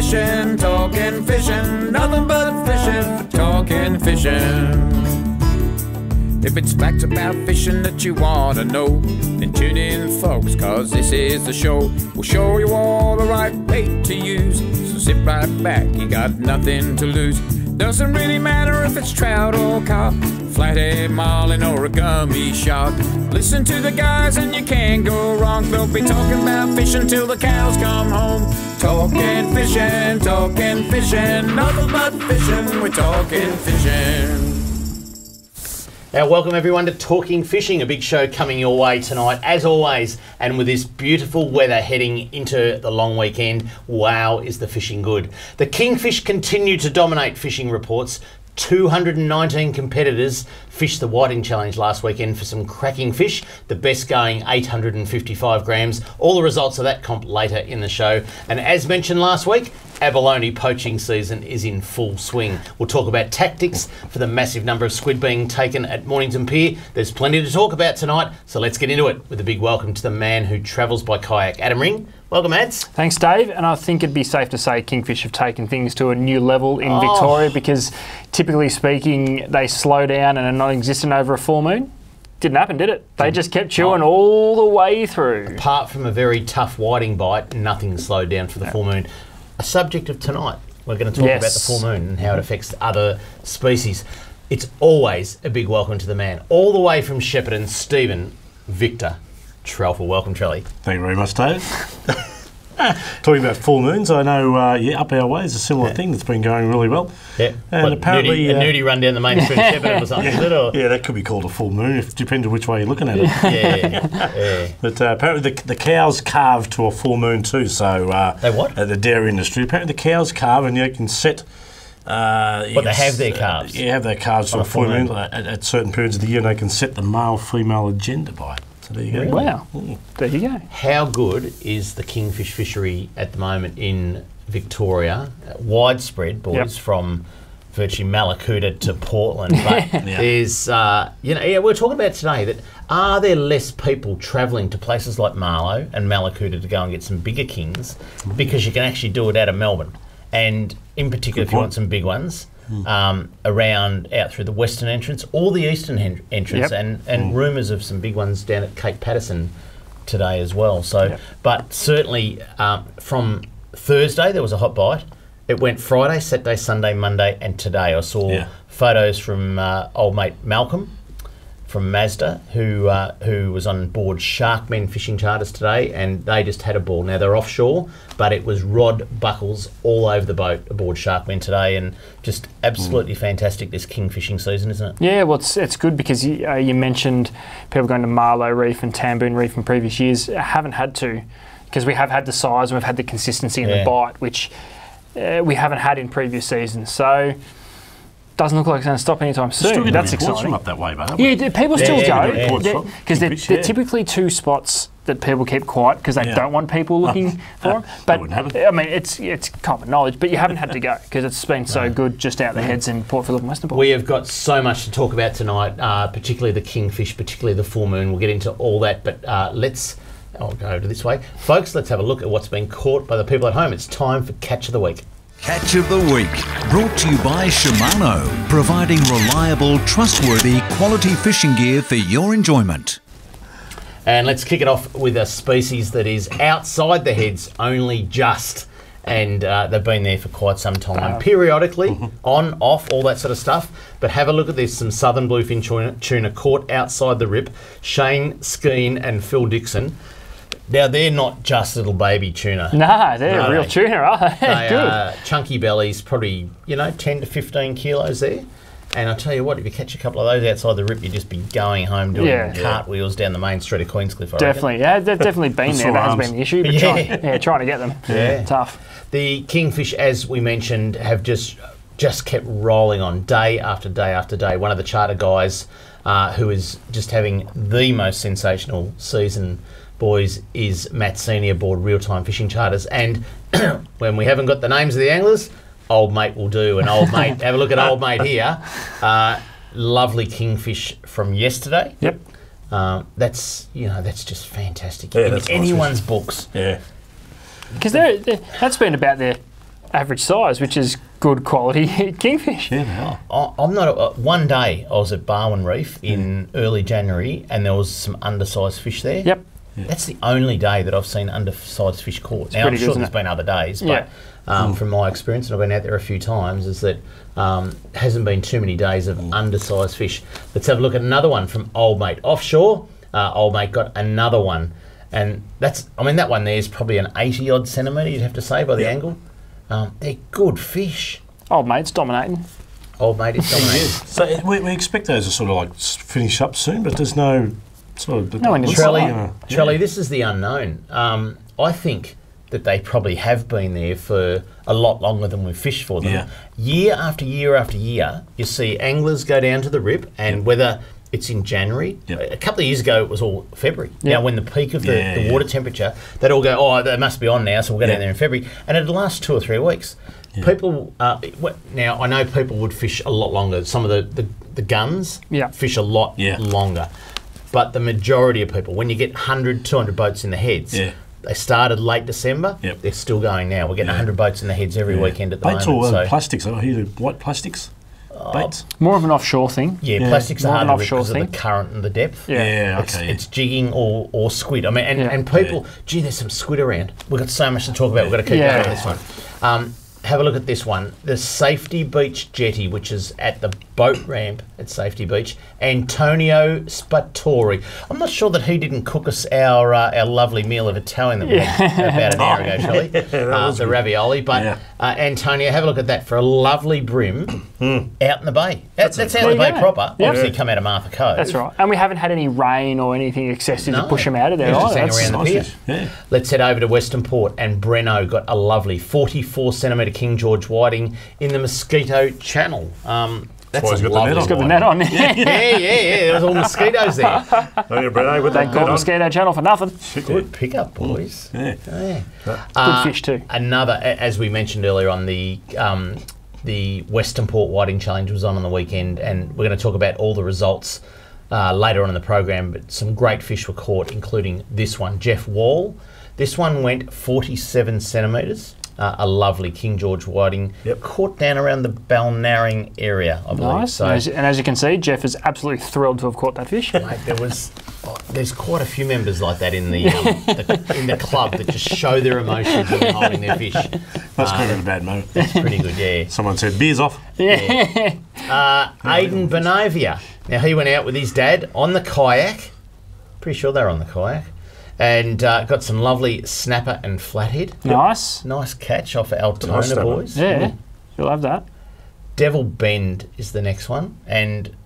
fishing, nothing but fishing, talking fishing. If it's facts about fishing that you want to know, then tune in, folks, cause this is the show. We'll show you all the right bait to use, so sit right back, you got nothing to lose. Doesn't really matter if it's trout or carp, flathead, marlin or a gummy shark. Listen to the guys and you can't go wrong. They'll be talking about fishing till the cows come home. Talking fishing, nothing but fishing, we're talking fishing. Now, welcome everyone to Talking Fishing, a big show coming your way tonight, as always, and with this beautiful weather heading into the long weekend, wow, is the fishing good. The Kingfish continue to dominate fishing reports. 219 competitors fished the Whiting Challenge last weekend for some cracking fish, the best going 855 grams. All the results of that comp later in the show. And as mentioned last week, Abalone poaching season is in full swing. We'll talk about tactics for the massive number of squid being taken at Mornington Pier. There's plenty to talk about tonight, so let's get into it with a big welcome to the man who travels by kayak, Adam Ring. Welcome, Ads. Thanks, Dave. And I think it'd be safe to say Kingfish have taken things to a new level in Victoria, because typically speaking, they slow down and are non-existent over a full moon. Didn't happen, did it? They just kept chewing all the way through. Apart from a very tough whiting bite, nothing slowed down for the full moon. A subject of tonight, we're going to talk about the full moon and how it affects other species. It's always a big welcome to the man, all the way from Shepparton, Stephen Victor Trelfall. Welcome, Trelly. Thank you very much, Dave. Talking about full moons, I know, up our way is a similar thing that's been going really well. Yeah, and apparently a nudie run down the main street of Shepparton or something, is it? Or? Yeah, that could be called a full moon. It depends on which way you're looking at it. Yeah. But apparently the cows carve to a full moon too. So they what? The dairy industry. Apparently the cows carve, and you can set. But they have their calves. Yeah, have their calves to a full moon at certain periods of the year, and they can set the male-female agenda by it. So there you go. Really? Wow. There you go. How good is the kingfish fishery at the moment in Victoria? Widespread, boys, from virtually Malakuta to Portland. But there's, we're talking about today that are there less people travelling to places like Marlow and Malakuta to go and get some bigger kings, because you can actually do it out of Melbourne, and in particular if you want some big ones. Around out through the western entrance or the eastern entrance, and rumours of some big ones down at Cape Patterson today as well. So, but certainly from Thursday there was a hot bite. It went Friday, Saturday, Sunday, Monday, and today I saw photos from old mate Malcolm from Mazda, who was on board Sharkmen fishing charters today, and they just had a ball. Now they're offshore, but it was rod buckles all over the boat aboard Sharkmen today, and just absolutely fantastic this kingfishing season, isn't it? Yeah, well, it's good because you mentioned people going to Marlow Reef and Tamboon Reef in previous years. Haven't had to, because we have had the size and we've had the consistency in the bite, which we haven't had in previous seasons. So doesn't look like it's going to stop anytime soon. That's exciting. From up that way, but yeah, people still go because they're typically two spots that people keep quiet because they don't want people looking for them. But I mean, it's common knowledge. But you haven't had to go because it's been so good just out the heads in Port Phillip and Western Port. We have got so much to talk about tonight, particularly the kingfish, particularly the full moon. We'll get into all that, but I'll go over this way, folks. Let's have a look at what's been caught by the people at home. It's time for Catch of the Week. Catch of the Week, brought to you by Shimano, providing reliable, trustworthy, quality fishing gear for your enjoyment. And let's kick it off with a species that is outside the heads only just, and they've been there for quite some time. Periodically, on, off, all that sort of stuff. But have a look at this, some southern bluefin tuna caught outside the rip. Shane Skeen and Phil Dixon. Now, they're not just little baby tuna. No, they're real tuna, right? They Good. are chunky bellies, probably, 10 to 15 kilos there. And I'll tell you what, if you catch a couple of those outside the rip, you'd just be going home doing cartwheels down the main street of Queenscliff, I Definitely, reckon. they've definitely been there. That has been the issue. But trying to get them. Tough. The kingfish, as we mentioned, have just kept rolling on day after day after day. One of the charter guys who is just having the most sensational season, boys, is Matt Senior aboard Real Time Fishing Charters. And when we haven't got the names of the anglers, old mate will do. And old mate, have a look at old mate here. Lovely kingfish from yesterday. Yep. That's just fantastic. Yeah, in that's anyone's nice books. Yeah. Because that's been about their average size, which is good quality kingfish. Yeah, they are. I'm not. One day I was at Barwon Reef in early January, and there was some undersized fish there. Yep. That's the only day that I've seen undersized fish caught. Now I'm pretty sure good, there's isn't it? been other days, but from my experience, and I've been out there a few times, is that hasn't been too many days of undersized fish. Let's have a look at another one from Old Mate offshore. Old Mate got another one, and that one there is probably an 80 odd centimetre. You'd have to say by the angle. They're good fish. Old Mate's dominating. Old Mate is dominating. So we expect those to sort of like finish up soon, but there's no sort of... No one Charlie, this is the unknown. I think that they probably have been there for a lot longer than we've fished for them. Yeah. Year after year after year, you see anglers go down to the rip, and whether it's in January, a couple of years ago it was all February. Now when the peak of the water temperature, they'd all go, oh, they must be on now, so we'll go down there in February. And it'd last 2 or 3 weeks. Yeah. People, now I know people would fish a lot longer. Some of the guns fish a lot longer. But the majority of people, when you get 100, 200 boats in the heads, they started late December, they're still going now. We're getting 100 boats in the heads every weekend at the Baits moment. Or plastics, I hear white plastics. Baits? More of an offshore thing. Yeah, plastics More are of an harder offshore because of the current and the depth. It's jigging or squid. I mean, and people, gee, there's some squid around. We've got so much to talk about. We've got to keep going on this one. Have a look at this one. The Safety Beach Jetty, which is at the boat ramp at Safety Beach. Antonio Spatori. I'm not sure that he didn't cook us our lovely meal of Italian that we had about an hour ago, Shelley. The ravioli. But Antonio, have a look at that for a lovely brim out in the bay. That's out in the bay proper. Obviously come out of Martha Cove. That's right. And we haven't had any rain or anything excessive to push them out of there Just either. hang around the pier. Let's head over to Western Port, and Breno got a lovely 44 centimetre King George whiting in the Mosquito Channel. That's a lovely. He's got the net on. Yeah. There was all mosquitoes there. Don't call Mosquito Channel for nothing. Good pickup, boys. Good fish too. Another, as we mentioned earlier on, the Western Port Whiting Challenge was on the weekend, and we're going to talk about all the results later on in the program. But some great fish were caught, including this one, Jeff Wall. This one went 47 centimetres. A lovely King George whiting, caught down around the Balnarring area, I believe. Nice. So, and as you can see, Jeff is absolutely thrilled to have caught that fish. mate, there's quite a few members like that in the in the club that just show their emotions when they're holding their fish. That's kind of a bad moment. That's pretty good, yeah. Someone said, beers off. Aidan Benavia. Now, he went out with his dad on the kayak. Pretty sure they were on the kayak. And got some lovely snapper and flathead. Nice. Nice catch off Altona, boys. Yeah, you'll have that. Devil Bend is the next one, and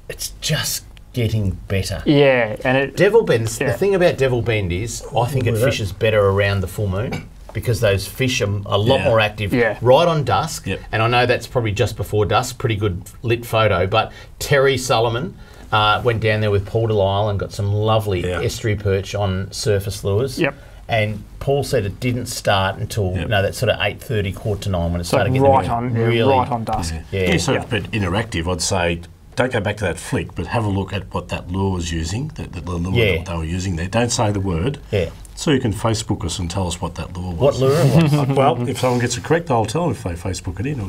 it's just getting better. Yeah, and Devil Bend, the thing about Devil Bend is I think it fishes better around the full moon because those fish are a lot more active right on dusk. And I know that's probably just before dusk, pretty good lit photo, but Terry Solomon went down there with Paul Delisle and got some lovely estuary perch on surface lures. And Paul said it didn't start until that sort of 8:30, 8:45 when it started getting right on dusk. So it's a bit interactive. I'd say don't go back to that flick, but have a look at what that lure was using, the lure that they were using there. Don't say the word. So you can Facebook us and tell us what that lure was. What lure it was? Well, if someone gets it correct, I'll tell them if they Facebook it in.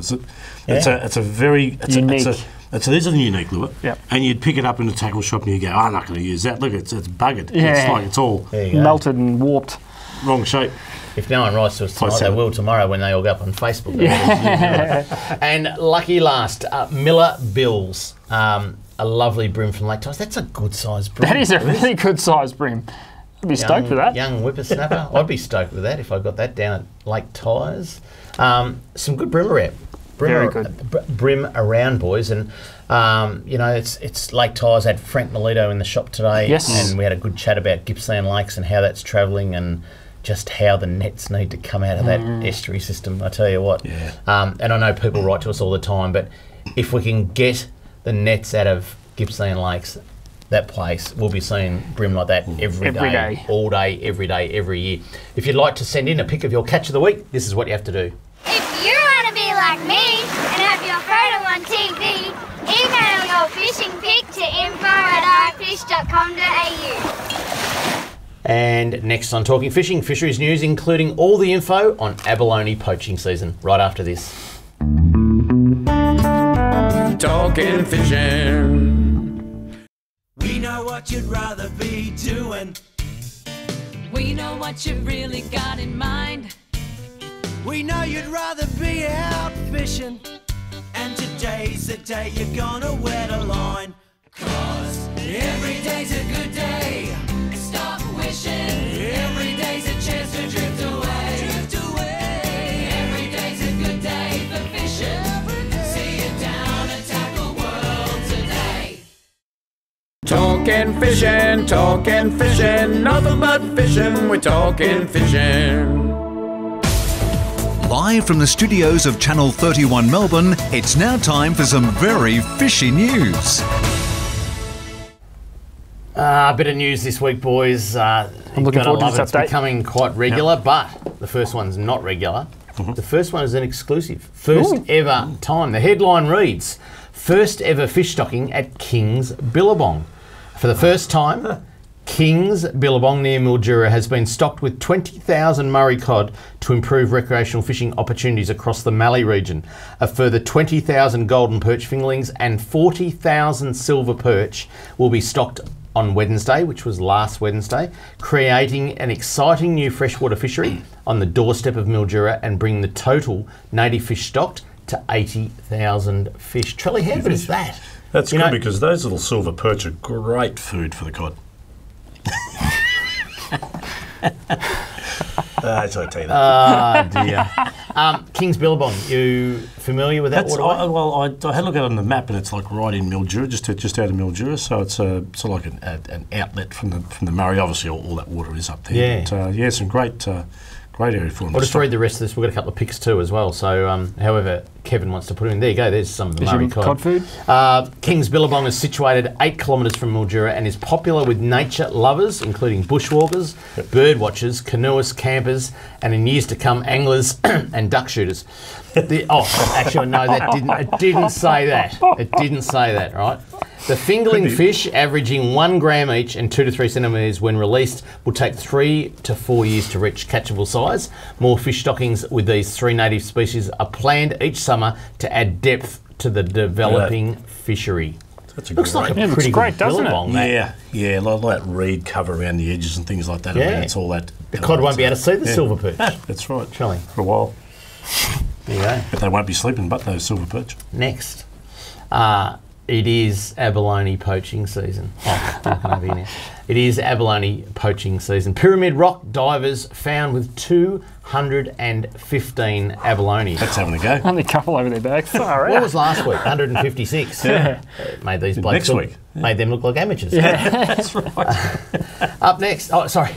It's a very unique. It is a unique lure, and you'd pick it up in a tackle shop and you go, I'm not going to use that. Look, it's buggered. It's like it's all melted and warped. Wrong shape. If no one writes to us tonight, they will tomorrow when they all go up on Facebook. And lucky last, Miller Bills, a lovely brim from Lake Tyers. That's a good sized brim. That is a really good sized brim. I'd be stoked with that. Young whippersnapper. I'd be stoked with that if I got that down at Lake Tyers. Some good brim around. Very good. Brim around, boys. And, it's Lake Tyers. Had Frank Melito in the shop today. Yes. And we had a good chat about Gippsland Lakes and how that's travelling and just how the nets need to come out of that estuary system, I tell you what. And I know people write to us all the time, but if we can get the nets out of Gippsland Lakes, that place, we'll be seeing brim like that every day, all day, every year. If you'd like to send in a pic of your catch of the week, this is what you have to do. If you want to be like me and have your photo on TV, email your fishing pic to info@ifish.com.au. And next on Talking Fishing, fisheries news, including all the info on abalone poaching season, right after this. Talking fishing. We know what you'd rather be doing. We know what you've really got in mind. We know you'd rather be out fishing. And today's the day you're gonna wet a line. 'Cause every day's a good day. Stop wishing. Every day's a chance to drift away. Drift away. Every day's a good day for fishing. See you down and tackle world today. Talking fishing, nothing but fishing. We're talking fishing. Live from the studios of Channel 31 Melbourne, it's now time for some very fishy news. A bit of news this week, boys. I'm looking forward to this It's update. becoming quite regular, but the first one's not regular. The first one is an exclusive. First ever time. The headline reads, first ever fish stocking at King's Billabong. For the first time, King's Billabong near Mildura has been stocked with 20,000 Murray cod to improve recreational fishing opportunities across the Mallee region. A further 20,000 golden perch fingerlings and 40,000 silver perch will be stocked on Wednesday, which was last Wednesday, creating an exciting new freshwater fishery on the doorstep of Mildura and bringing the total native fish stocked to 80,000 fish. Trelly, how good is that? That's good because those little silver perch are great food for the cod. So I tell you that. Oh dear. King's Billabong, you familiar with that waterway? I had a look at it on the map, and it's like right in Mildura, just out of Mildura. So it's sort of like an outlet from the Murray. Obviously, all that water is up there. Yeah. But, some great area for them. I'll just read the rest of this. We've got a couple of pics too as well. So, however Kevin wants to put it in, there you go. There's some of the Murray cod. Food. King's Billabong is situated 8 kilometres from Mildura and is popular with nature lovers, including bushwalkers, bird watchers, canoeists, campers, and in years to come, anglers and duck shooters. Actually, no, it didn't say that. It didn't say that, right? The fingerling fish, averaging 1 gram each and 2 to 3 centimetres when released, will take 3 to 4 years to reach catchable size. More fish stockings with these 3 native species are planned each summer to add depth to the developing fishery. Looks like a pretty great, good doesn't Billabong, it? Yeah, like that reed cover around the edges and things like that. Yeah. I mean, it's all that. The cod won't be able to see the silver perch. That's right. Shall we? For a while. There you go. But they won't be sleeping, but those silver perch. Next. It is abalone poaching season. Looking over here now. It is abalone poaching season. Pyramid Rock divers found with 215 abalone. That's having a go. Only a couple over their bags. What was last week? 156. Yeah. Made these blokes made them look like amateurs. Yeah. That's right. Up next. Oh, sorry.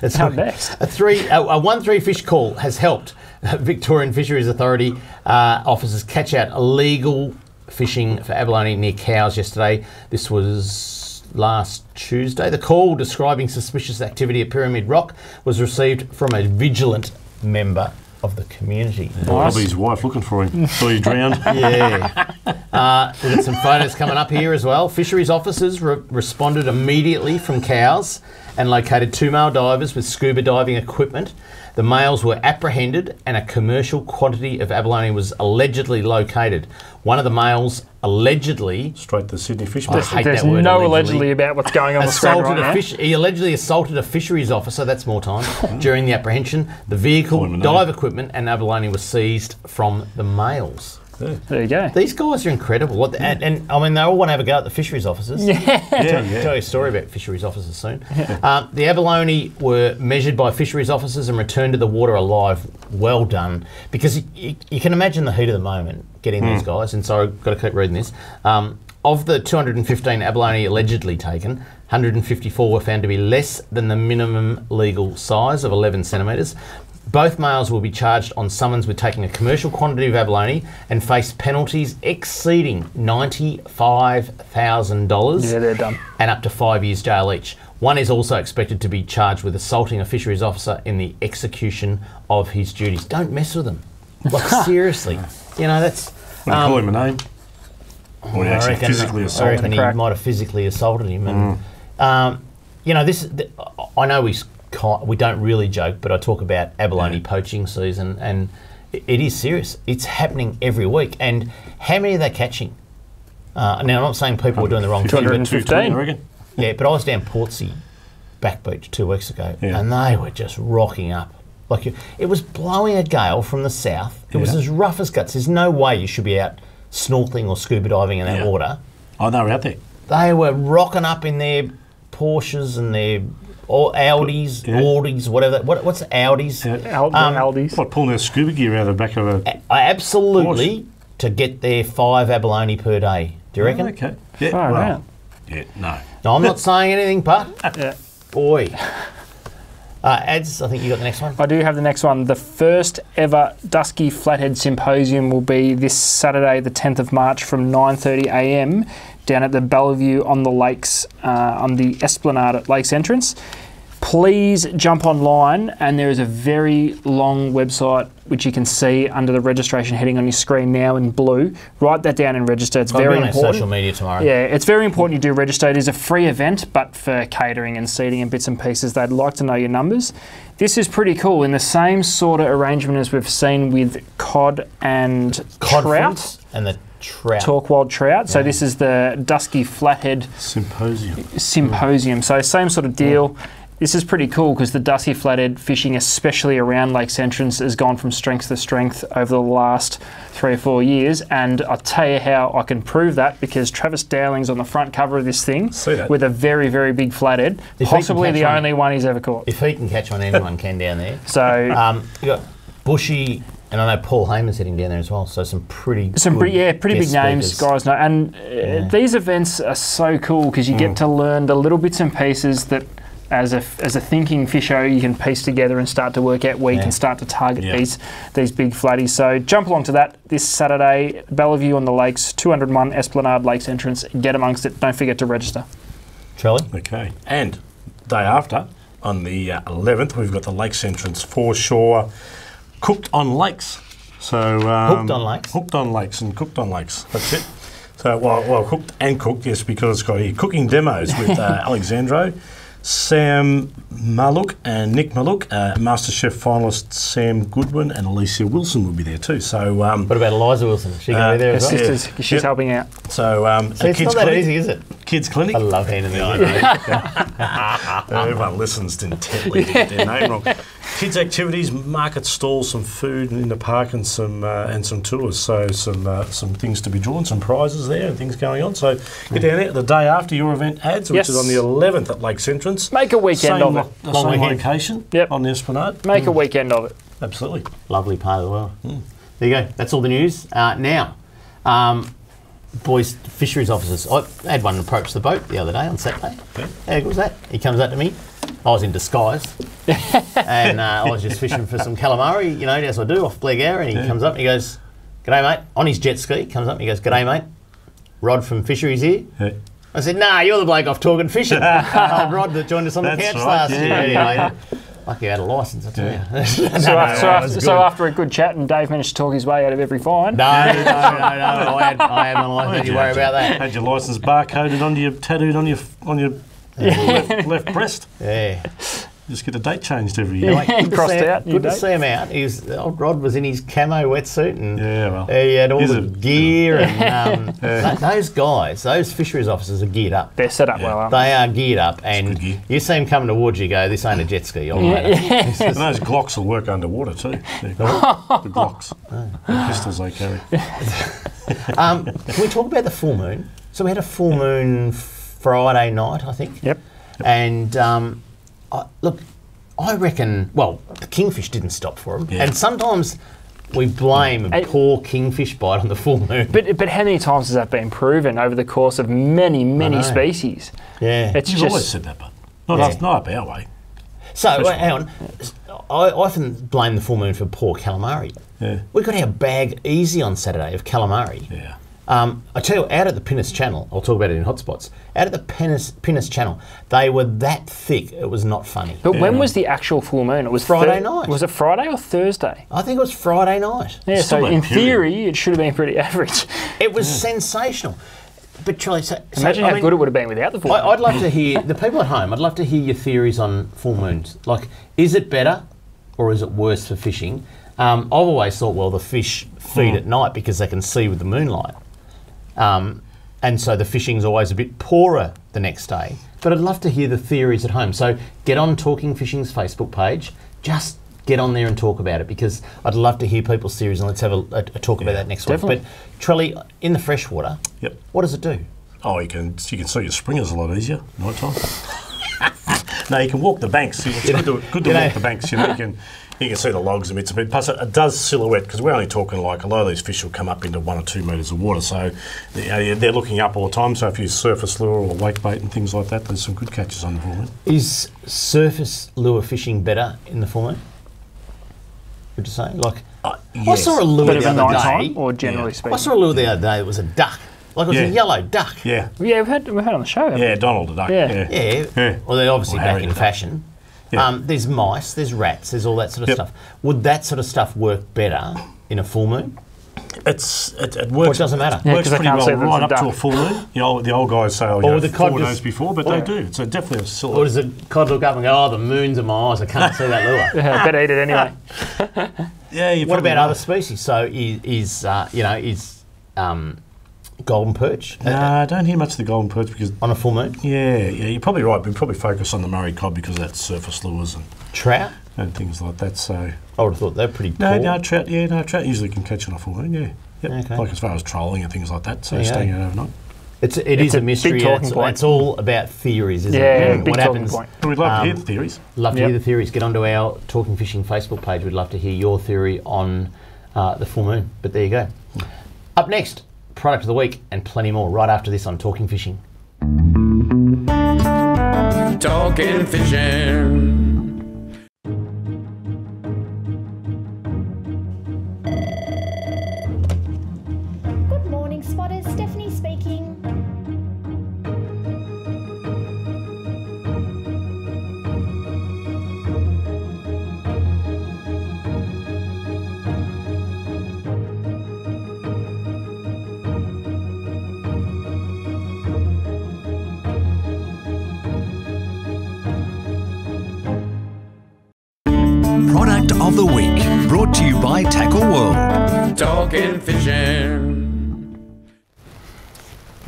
It's Up next. A 1-3 fish call has helped Victorian Fisheries Authority officers catch out illegal fishing for abalone near Cows yesterday. This was last Tuesday. The call describing suspicious activity at Pyramid Rock was received from a vigilant member of the community. Yeah, probably his wife looking for him. Saw you drowned. Yeah. We've got some photos coming up here as well. Fisheries officers responded immediately from Cows and located 2 male divers with scuba diving equipment. The males were apprehended and a commercial quantity of abalone was allegedly located. One of the males allegedly... Straight to Sydney Fish I hate There's that word, no allegedly about what's going on the screen right now. He allegedly assaulted a fisheries officer, that's more time, during the apprehension. The vehicle, dive equipment and abalone was seized from the males. Yeah. There you go. These guys are incredible. And I mean, they all want to have a go at the fisheries officers. Tell you a story about fisheries officers soon. The abalone were measured by fisheries officers and returned to the water alive. Well done. Because you can imagine the heat of the moment getting these guys. And so I've got to keep reading this. Of the 215 abalone allegedly taken, 154 were found to be less than the minimum legal size of 11 centimetres. Both males will be charged on summons with taking a commercial quantity of abalone and face penalties exceeding $95,000. Yeah, they're done. And up to 5 years jail each. One is also expected to be charged with assaulting a fisheries officer in the execution of his duties. Don't mess with them. Like, seriously. You know, that's... What do you call him, a name? Or he actually physically assaulted I reckon he might have physically assaulted him. And, you know, I know we don't really joke, but I talk about abalone poaching season, and it is serious. It's happening every week. And how many are they catching? Now, I'm not saying people are doing the wrong thing. 215, I reckon. Yeah, but I was down Portsea Back Beach 2 weeks ago, and they were just rocking up. Like it was blowing a gale from the south. It was as rough as guts. There's no way you should be out snorkeling or scuba diving in that water. Oh, they were out there. They were rocking up in their Porsches and their Audis, Audis, whatever. What's Audis? Audis. What, pulling their scuba gear out of the back of a... Absolutely, Porsche. To get their 5 abalone per day. Do you reckon? Okay. Yeah, Right. Yeah, no. No, I'm not saying anything, but boy. Ads, I think you got the next one. I do have the next one. The first ever Dusky Flathead Symposium will be this Saturday, the 10th of March, from 9:30 a.m. down at the Bellevue on the Lakes, on the Esplanade at Lakes Entrance. Please jump online, and there is a very long website which you can see under the registration heading on your screen now in blue. Write that down and register. It's very important. On social media tomorrow. Yeah, it's very important you do register. It is a free event, but for catering and seating and bits and pieces, they'd like to know your numbers. This is pretty cool, in the same sort of arrangement as we've seen with cod and trout. And the trout. Talk wild trout. So this is the Dusky Flathead Symposium. So same sort of deal. This is pretty cool because the Dusky Flathead fishing, especially around Lakes Entrance, has gone from strength to strength over the last 3 or 4 years. And I'll tell you how I can prove that, because Travis Dowling's on the front cover of this thing with a very, very big flathead, possibly the only one he's ever caught. If he can catch one, anyone can down there. So you got Bushy, and I know Paul Hamer's heading down there as well. So some pretty big names, guys. Know. And these events are so cool because you get to learn the little bits and pieces that, as a thinking fisher, you can piece together and start to work out where you can start to target these big flatties. So jump along to that this Saturday, Bellevue on the Lakes, 201 Esplanade Lakes Entrance. Get amongst it. Don't forget to register. Charlie? Okay. And day after, on the 11th, we've got the Lakes Entrance foreshore Cooked on Lakes. So Hooked on Lakes? Hooked on Lakes and Cooked on Lakes. That's it. So, well, cooked and cooked, yes, because it's got here cooking demos with Alexandro, Sam Maluk and Nick Maluk, MasterChef finalist Sam Goodwin and Alicia Wilson will be there too. So, what about Eliza Wilson? Is she going to be there as well? Sisters, she's helping out. So So, it's not that easy, is it? Kids Clinic. I love handing them Everyone listens intently to get their name wrong. Kids activities, market stalls, some food in the park, and some tours. So some things to be drawn, some prizes there, and things going on. So get down there the day after your event ads, which is on the 11th at Lakes Entrance. Make a weekend of it. Same location on the Esplanade. Make a weekend of it. Absolutely. Lovely part of the world. There you go. That's all the news. Now, boys, fisheries officers. I had one approach the boat the other day on Saturday. Okay. How good was that? He comes up to me. I was in disguise. And I was just fishing for some calamari, you know, as I do, off Blair, and he comes up and he goes, "G'day, mate." On his jet ski, comes up and he goes, "G'day, mate. Rod from Fisheries here." Yeah. I said, "Nah, you're the bloke off Talking Fishing." Rod that joined us on the couch last year. Anyway, lucky I had a licence, I tell you. So after a good chat, and Dave managed to talk his way out of every fine. No. I had my licence. Don't you worry about that. Had your licence barcoded onto your, tattooed on your left breast. Yeah. Just get the date changed every year. Good to see him out. Old Rod was in his camo wetsuit, and he had all the gear. And those guys, those fisheries officers, are geared up. They're set up well, aren't they? They are geared up, and you see them coming towards you, go, "This ain't a jet ski." And those Glocks will work underwater too. The Glocks, the pistols they carry. Can we talk about the full moon? So we had a full moon Friday night, I think. Yep. And look, I reckon, well, the kingfish didn't stop for them. Yeah. And sometimes we blame a poor kingfish bite on the full moon. But how many times has that been proven over the course of many species? Yeah. You've always said that, but not up our way. So, hang on. I often blame the full moon for poor calamari. Yeah. We got our bag easy on Saturday of calamari. Yeah. I tell you, out at the Pinnis Channel, I'll talk about it in Hotspots, out at the Pinnis Channel, they were that thick, it was not funny. But when was the actual full moon? It was Friday night. Was it Friday or Thursday? I think it was Friday night. Yeah, so in theory, it should have been pretty average. It was sensational. But Charlie, Imagine how good it would have been without the full moon. I'd love to hear, the people at home, I'd love to hear your theories on full moons. Like, is it better or is it worse for fishing? I've always thought, well, the fish feed at night because they can see with the moonlight. And so the fishing's always a bit poorer the next day. But I'd love to hear the theories at home. So get on Talking Fishing's Facebook page. Just get on there and talk about it, because I'd love to hear people's theories, and let's have a talk about that next week. But Trelly, in the freshwater, what does it do? Oh, you can see your springers a lot easier night time. No, you can walk the banks. It's good to walk the banks. You can see the logs and bits of it. Plus, it does silhouette, because we're only talking like a lot of these fish will come up into 1 or 2 metres of water, so they're looking up all the time. So if you use surface lure or wake bait and things like that, there's some good catches on the full moon. Is surface lure fishing better in the full moon? Would you say? Like, yes. I saw a lure the other day. Or generally speaking? I saw a lure the other day. It was a duck. Like, it was a yellow duck. Yeah. Yeah, we've had on the show. Yeah, Donald the duck. Yeah. Well, they're obviously back in fashion. Yeah. There's mice, there's rats, there's all that sort of stuff. Would that sort of stuff work better in a full moon? It works. Or it doesn't matter. It works pretty well right up to a full moon. You know, the old guys say, the cod 4 days before, but they do. So definitely a silhouette. Or does the cod look up and go, oh, the moon's in my eyes, I can't see that lure? I better eat it anyway. What about other species? So is golden perch? No, I don't hear much of the golden perch because on a full moon. Yeah, you're probably right. We probably focus on the Murray cod because of that surface lures and trout and things like that. So I would have thought they're pretty poor. No, trout. Yeah, no, trout usually can catch on a full moon. Yeah, okay. Like as far as trolling and things like that. So staying out overnight. It is a mystery. It's all about theories, isn't it? Yeah, big what happens? Point. We'd love to hear the theories. Love to hear the theories. Get onto our Talking Fishing Facebook page. We'd love to hear your theory on the full moon. But there you go. Up next, product of the week and plenty more right after this on Talking Fishing. Talking Fishing. Good morning, spotters. Stephanie speaking. Product of the week, brought to you by Tackle World. Talking Fishing.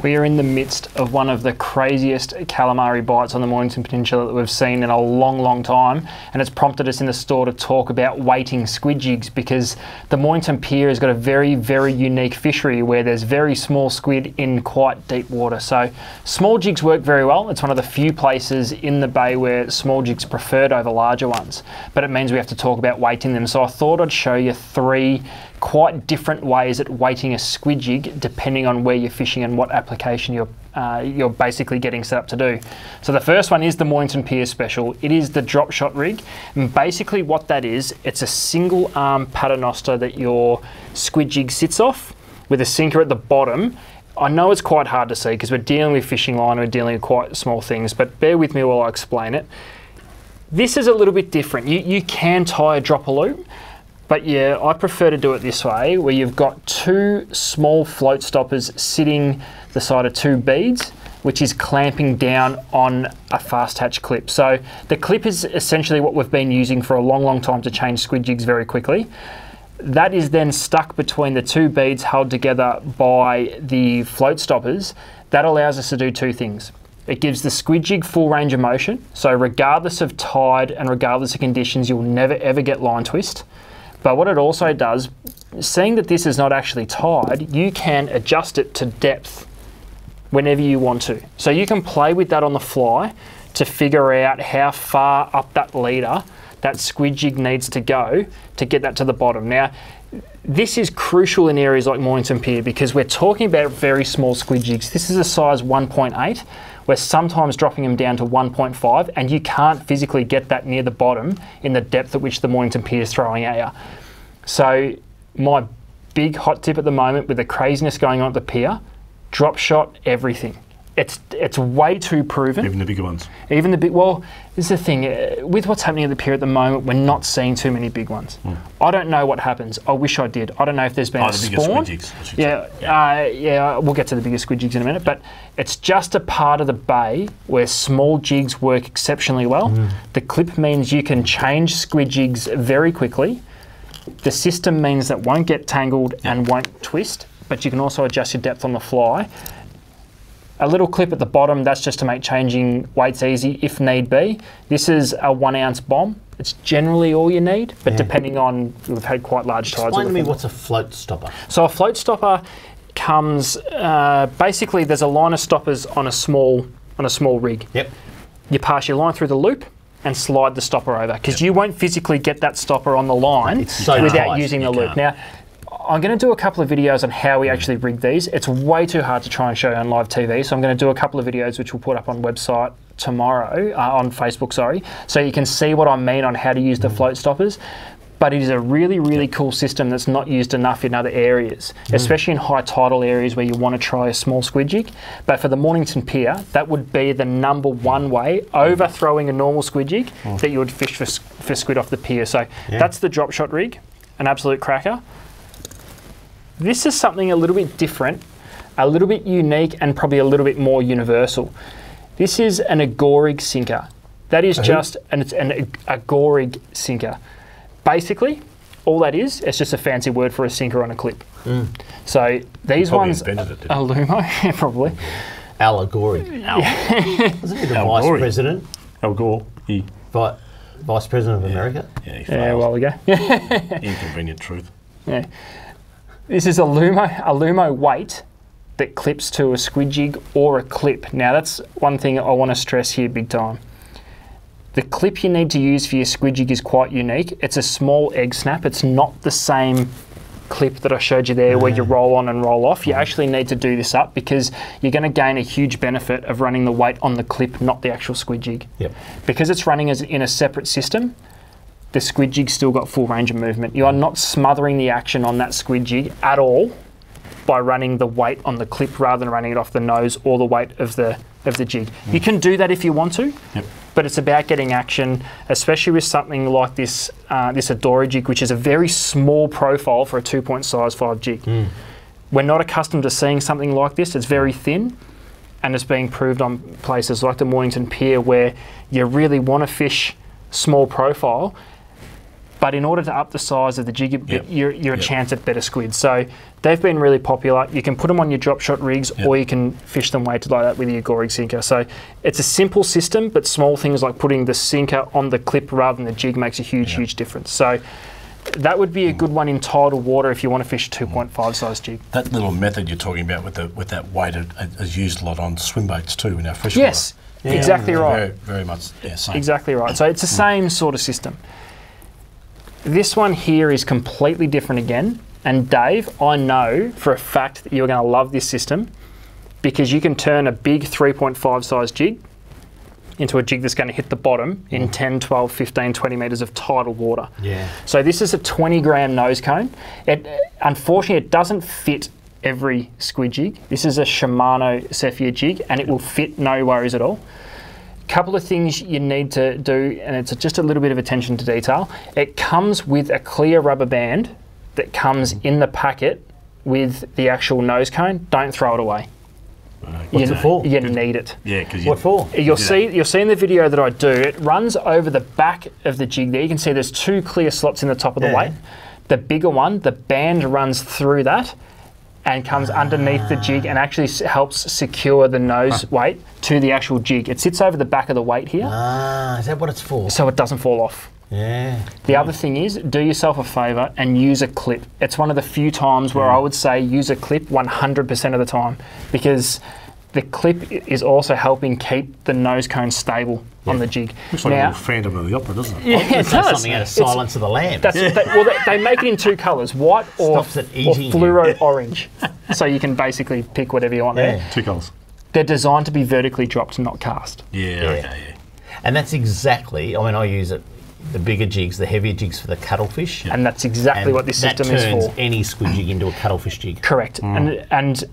We are in the midst of one of the craziest calamari bites on the Mornington Peninsula that we've seen in a long, long time, and it's prompted us in the store to talk about weighting squid jigs, because the Mornington Pier has got a very, very unique fishery where there's very small squid in quite deep water. So small jigs work very well. It's one of the few places in the bay where small jigs are preferred over larger ones, but it means we have to talk about weighting them. So I thought I'd show you 3 quite different ways at weighting a squid jig depending on where you're fishing and what application you're basically getting set up to do. So the first one is the Mornington Pier Special. It is the drop shot rig, and basically what that is, it's a single arm paternoster that your squid jig sits off with a sinker at the bottom. I know it's quite hard to see because we're dealing with fishing line, we're dealing with quite small things, but bear with me while I explain it. This is a little bit different. You can tie a dropper loop, but yeah, I prefer to do it this way, where you've got 2 small float stoppers sitting the side of 2 beads, which is clamping down on a fast hatch clip. So the clip is essentially what we've been using for a long, long time to change squid jigs very quickly. That is then stuck between the 2 beads held together by the float stoppers. That allows us to do 2 things. It gives the squid jig full range of motion, so regardless of tide and regardless of conditions, you'll never ever get line twist. But what it also does, seeing that this is not actually tied, you can adjust it to depth whenever you want to. So you can play with that on the fly to figure out how far up that leader that squid jig needs to go to get that to the bottom. Now, this is crucial in areas like Mornington Pier because we're talking about very small squid jigs. This is a size 1.8. We're sometimes dropping them down to 1.5, and you can't physically get that near the bottom in the depth at which the Mornington Pier is throwing at you. So my big hot tip at the moment with the craziness going on at the pier, drop shot everything. It's way too proven. Even the bigger ones. Even the big. Well, this is the thing with what's happening at the pier at the moment. We're not seeing too many big ones. I don't know what happens. I wish I did. I don't know if there's been a spawn. Jigs, We'll get to the bigger squid jigs in a minute. But it's just a part of the bay where small jigs work exceptionally well. The clip means you can change squid jigs very quickly. The system means that won't get tangled and won't twist. But you can also adjust your depth on the fly. A little clip at the bottom, that's just to make changing weights easy if need be. This is a 1 ounce bomb. It's generally all you need, but depending on, we've had quite large tides. Explain to me what's a float stopper. So a float stopper comes, basically there's a line of stoppers on a small rig. Yep. You pass your line through the loop and slide the stopper over, because you won't physically get that stopper on the line without using the loop. Now, I'm going to do a couple of videos on how we actually rig these. It's way too hard to try and show on live TV, so I'm going to do a couple of videos which we'll put up on website tomorrow, on Facebook, sorry, so you can see what I mean on how to use the float stoppers. But it is a really, really cool system that's not used enough in other areas, especially in high tidal areas where you want to try a small squid jig. But for the Mornington Pier, that would be the #1 way, overthrowing a normal squid jig, that you would fish for squid off the pier. So that's the drop shot rig, an absolute cracker. This is something a little bit different, a little bit unique, and probably a little bit more universal. This is an Agora Sinker. That is it's an Agora Sinker. Basically, all that is, it's just a fancy word for a sinker on a clip. So these ones, Alumo, probably. Allegory. Wasn't he the vice president? Al Gore. Vice president of America? Yeah, a while ago. Inconvenient truth. Yeah. This is a Lumo weight that clips to a squid jig or a clip. Now that's one thing I want to stress here big time. The clip you need to use for your squid jig is quite unique. It's a small egg snap. It's not the same clip that I showed you there where you roll on and roll off. You actually need to do this up because you're going to gain a huge benefit of running the weight on the clip, not the actual squid jig. Yep. Because it's running as in a separate system, the squid jig's still got full range of movement. You are not smothering the action on that squid jig at all by running the weight on the clip rather than running it off the nose or the weight of the jig. You can do that if you want to, but it's about getting action, especially with something like this this Agora jig, which is a very small profile for a 2-point size 5 jig. We're not accustomed to seeing something like this. It's very thin, and it's being proved on places like the Mornington Pier where you really want to fish small profile, but in order to up the size of the jig a bit, you're a chance at better squid. So they've been really popular. You can put them on your drop shot rigs, or you can fish them weighted like that with the Agora Sinker. So it's a simple system, but small things like putting the sinker on the clip rather than the jig makes a huge difference. So that would be a good one in tidal water if you want to fish a 2.5 size jig. That little method you're talking about with that weight is used a lot on swim baits too in our freshwater. Yes, exactly right. Very much, same. Exactly right. So it's the same sort of system. This one here is completely different again. And Dave, I know for a fact that you're going to love this system because you can turn a big 3.5 size jig into a jig that's going to hit the bottom in 10, 12, 15, 20 metres of tidal water. So this is a 20 gram nose cone. Unfortunately, it doesn't fit every squid jig. This is a Shimano Cepheid Jig and it will fit, no worries at all. Couple of things you need to do, and it's just a little bit of attention to detail. It comes with a clear rubber band that comes in the packet with the actual nose cone. Don't throw it away. What's it for? You need it. Yeah, because what for? You'll see in the video that I do, it runs over the back of the jig there. You can see there's 2 clear slots in the top of the weight. The bigger one, the band runs through that and comes underneath the jig and actually helps secure the nose weight to the actual jig. It sits over the back of the weight here. Is that what it's for? So it doesn't fall off. The other thing is, do yourself a favour and use a clip. It's one of the few times where I would say use a clip 100% of the time, because the clip is also helping keep the nose cone stable on the jig. Looks like a little Phantom of the Opera, doesn't it? Yeah, it does. Something out of Silence of the Lambs. They make it in 2 colours, white or fluoro orange. So you can basically pick whatever you want there. 2 colours. They're designed to be vertically dropped, not cast. And that's exactly, I mean, I use it, the bigger jigs, the heavier jigs for the cuttlefish. And that's exactly what this system is for. That turns any squid jig into a cuttlefish jig. Correct. And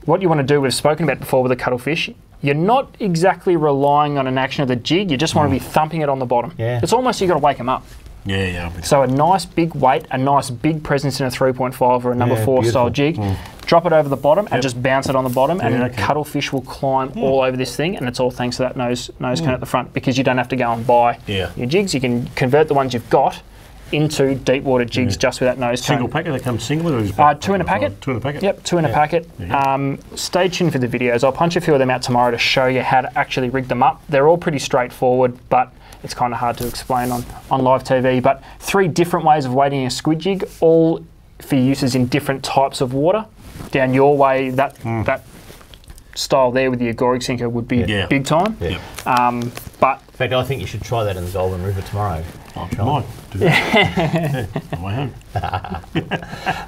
what you want to do, we've spoken about before with the cuttlefish, you're not exactly relying on an action of the jig. You just want to be thumping it on the bottom. Yeah. It's almost you've got to wake them up. Yeah. So a nice big weight, a nice big presence in a 3.5 or a number 4 style jig. Drop it over the bottom and just bounce it on the bottom, and then a cuttlefish will climb all over this thing, and it's all thanks to that nose cone at the front, because you don't have to go and buy your jigs. You can convert the ones you've got into deep water jigs just with that nose cone. Single packet, they come single? Or is 2 in a packet. 2 in a packet? Yep, 2 in a packet. Stay tuned for the videos. I'll punch a few of them out tomorrow to show you how to actually rig them up. They're all pretty straightforward, but it's kind of hard to explain on live TV. But 3 different ways of weighting a squid jig, all for uses in different types of water. Down your way, that style there with the Agora Sinker would be big time. But in fact, I think you should try that in the Golden River tomorrow. I might do that. On my home.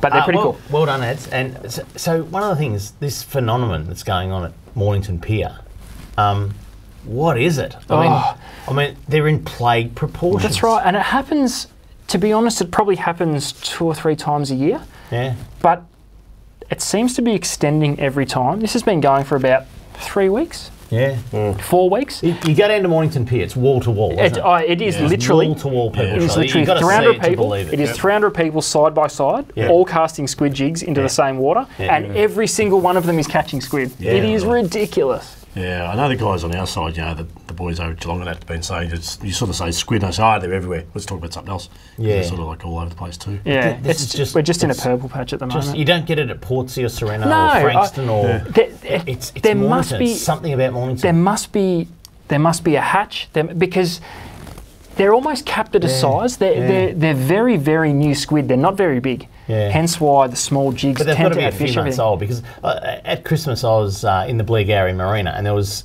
But they're pretty cool. Well done, Eds. And so one of the things, this phenomenon that's going on at Mornington Pier, what is it? I mean, they're in plague proportions. That's right, and it happens. To be honest, it probably happens 2 or 3 times a year. Yeah. But it seems to be extending every time. This has been going for about 3 weeks. Yeah. 4 weeks. You go down to Mornington Pier, it's wall to wall, isn't it? It is literally wall to wall people. It is literally 300 people. It is 300 people side by side, all casting squid jigs into the same water, and every single one of them is catching squid. It is ridiculous. Yeah, I know the guys on our side, the boys over at Geelong and that have been saying, you sort of say squid, and I say, they're everywhere. Let's talk about something else. Yeah. They're sort of like all over the place too. Yeah, we're just in a purple patch at the moment. You don't get it at Portsea or Serena or Frankston or... It's there Mornington. must be something about Mornington. There must be a hatch, because they're almost capped at a size. They're very, very new squid. They're not very big. Yeah. Hence why the small jigs tend to outfish everything. But they've got to be a few months old, because at Christmas I was in the Bleagary Marina, and there was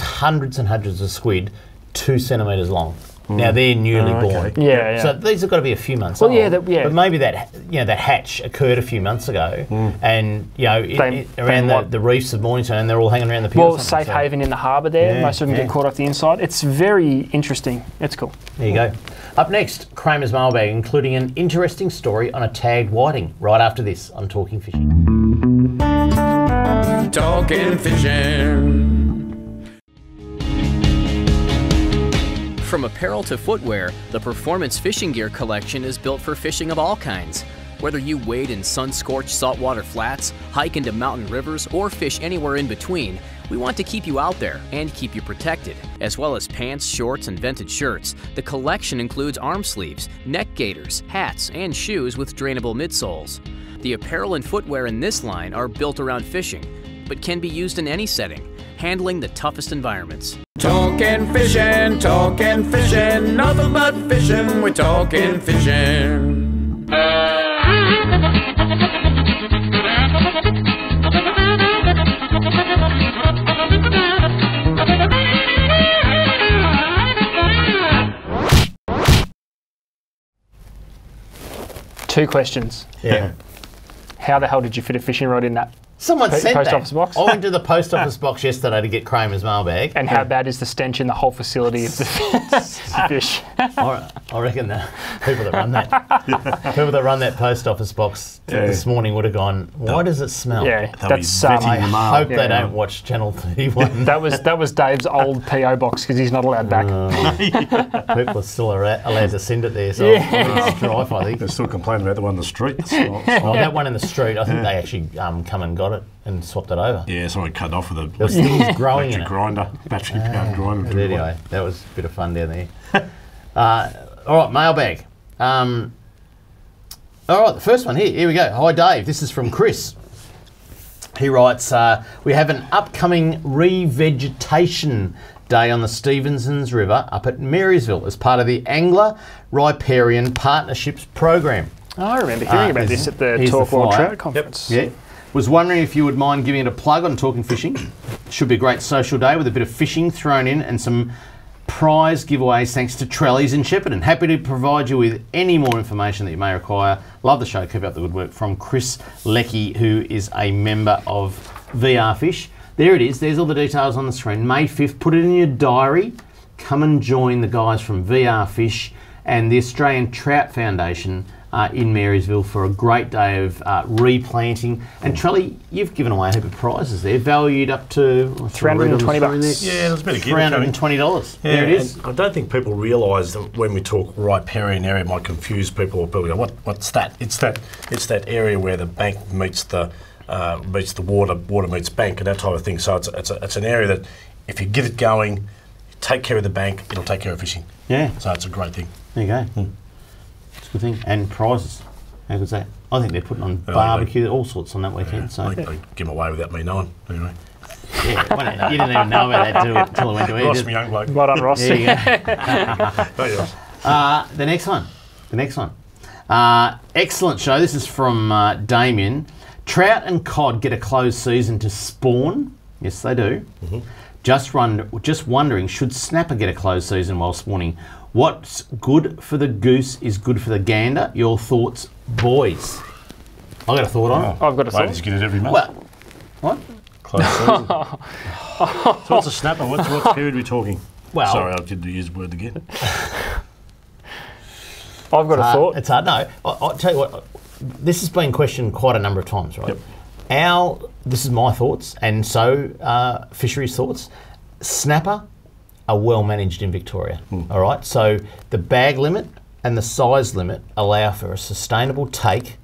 hundreds and hundreds of squid 2 centimetres long. Now they're newly born. Yeah. So these have got to be a few months old. Yeah. But maybe that hatch occurred a few months ago, and around the reefs of Mornington, and they're all hanging around the pier. Well, safe haven in the harbour there. Most of them get caught off the inside. It's very interesting. It's cool. There you go. Up next, Kramer's Mailbag, including an interesting story on a tagged whiting. Right after this on Talking Fishing. Talking Fishing. From apparel to footwear, the Performance Fishing Gear collection is built for fishing of all kinds. Whether you wade in sun-scorched saltwater flats, hike into mountain rivers, or fish anywhere in between, we want to keep you out there and keep you protected. As well as pants, shorts, and vented shirts, the collection includes arm sleeves, neck gaiters, hats, and shoes with drainable midsoles. The apparel and footwear in this line are built around fishing, but can be used in any setting, handling the toughest environments. Talking fishing, nothing but fishing, we're talking fishing. Two questions. Yeah. How the hell did you fit a fishing rod in that? Someone sent post that. office box? I went to the post office box yesterday to get Kramer's mailbag. And how bad is the stench in the whole facility of the fish? I reckon the people that run that post office box this morning would have gone, why does it smell? Yeah, that's I hope they don't watch Channel 31. That was Dave's old PO box, because he's not allowed back. People are still allowed to send it there, so it's strife, I think. They're still complaining about the one in the street. That one in the street, I think they actually come and got it and swapped it over. Yeah, someone cut off with a growing in battery powered grinder. But anyway, that was a bit of fun down there. All right, mailbag. All right, the first one here we go. Hi Dave, this is from Chris. He writes, we have an upcoming revegetation day on the Stevensons River up at Marysville as part of the Angler Riparian Partnerships program. Oh, I remember hearing about this at the Talk World Trout Conference. Yep. Yeah. Was wondering if you would mind giving it a plug on Talking Fishing. Should be a great social day with a bit of fishing thrown in and some prize giveaways thanks to Trellies in Shepparton. Happy to provide you with any more information that you may require. Love the show. Keep up the good work. From Chris Leckie, who is a member of VR Fish. There it is. There's all the details on the screen. May 5th. Put it in your diary. Come and join the guys from VR Fish and the Australian Trout Foundation in Marysville for a great day of replanting. And Trelly, you've given away a heap of prizes there, valued up to $320. Yeah, there's a bit of give $320. Yeah, there it is. I don't think people realise that when we talk riparian area, it might confuse people. Or people go, "What's that?" It's that area where the bank meets the water meets bank, and that type of thing. So it's an area that if you get it going, take care of the bank, it'll take care of fishing. Yeah. So it's a great thing. There you go. It's a good thing. And prizes. How good's that? I think they're putting on barbecue, all sorts on that weekend. So they give them away without me knowing. Anyway. Yeah, well, you didn't even know about that until I went to eat. Ross, my young bloke. Well done, Ross. There you go. The next one. Excellent show. This is from Damien. Trout and cod get a closed season to spawn. Yes, they do. Mm-hmm. Just wondering, should snapper get a closed season while spawning? What's good for the goose is good for the gander. Your thoughts, boys? I've got a thought on it. I've got a thought. Ladies get it every month. Well, what? Closed season. So what's a snapper? What period are we talking? Well, sorry, I didn't use the word again. I've got a thought. It's hard. No, I'll tell you what. This has been questioned quite a number of times, right? Yep. This is my thoughts, and so Fishery's thoughts. Snapper are well managed in Victoria. All right, so the bag limit and the size limit allow for a sustainable take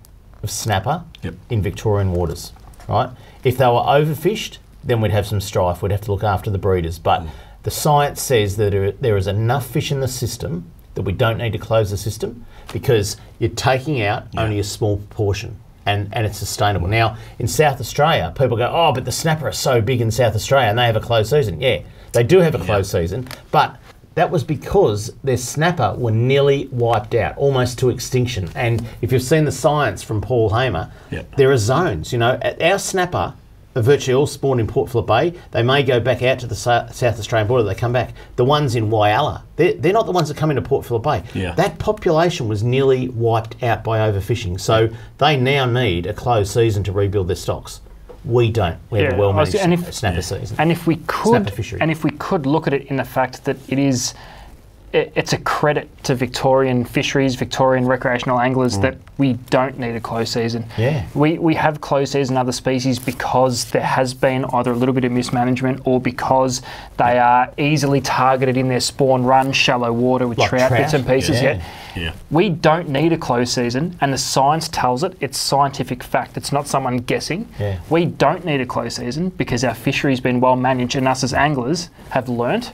of snapper in Victorian waters. Right, if they were overfished, then we'd have some strife. We'd have to look after the breeders, but the science says that there is enough fish in the system that we don't need to close the system because you're taking out only a small portion. And it's sustainable. Now, in South Australia, people go, oh, but the snapper are so big in South Australia and they have a closed season. Yeah, they do have a closed season, but that was because their snapper were nearly wiped out, almost to extinction. And if you've seen the science from Paul Hamer, there are zones. You know, our snapper are virtually all spawned in Port Phillip Bay. They may go back out to the South Australian border. They come back. The ones in Whyalla, they're not the ones that come into Port Phillip Bay. Yeah. That population was nearly wiped out by overfishing. So they now need a closed season to rebuild their stocks. We don't. We have a well-managed snapper season. And if we could look at it in the fact that it's a credit to Victorian fisheries, Victorian recreational anglers that we don't need a closed season. Yeah. We have closed season other species because there has been either a little bit of mismanagement or because they are easily targeted in their spawn run, shallow water with trout bits and pieces. Yeah. We don't need a closed season, and the science tells it. It's scientific fact. It's not someone guessing. Yeah. We don't need a closed season because our fishery's been well managed, and us as anglers have learnt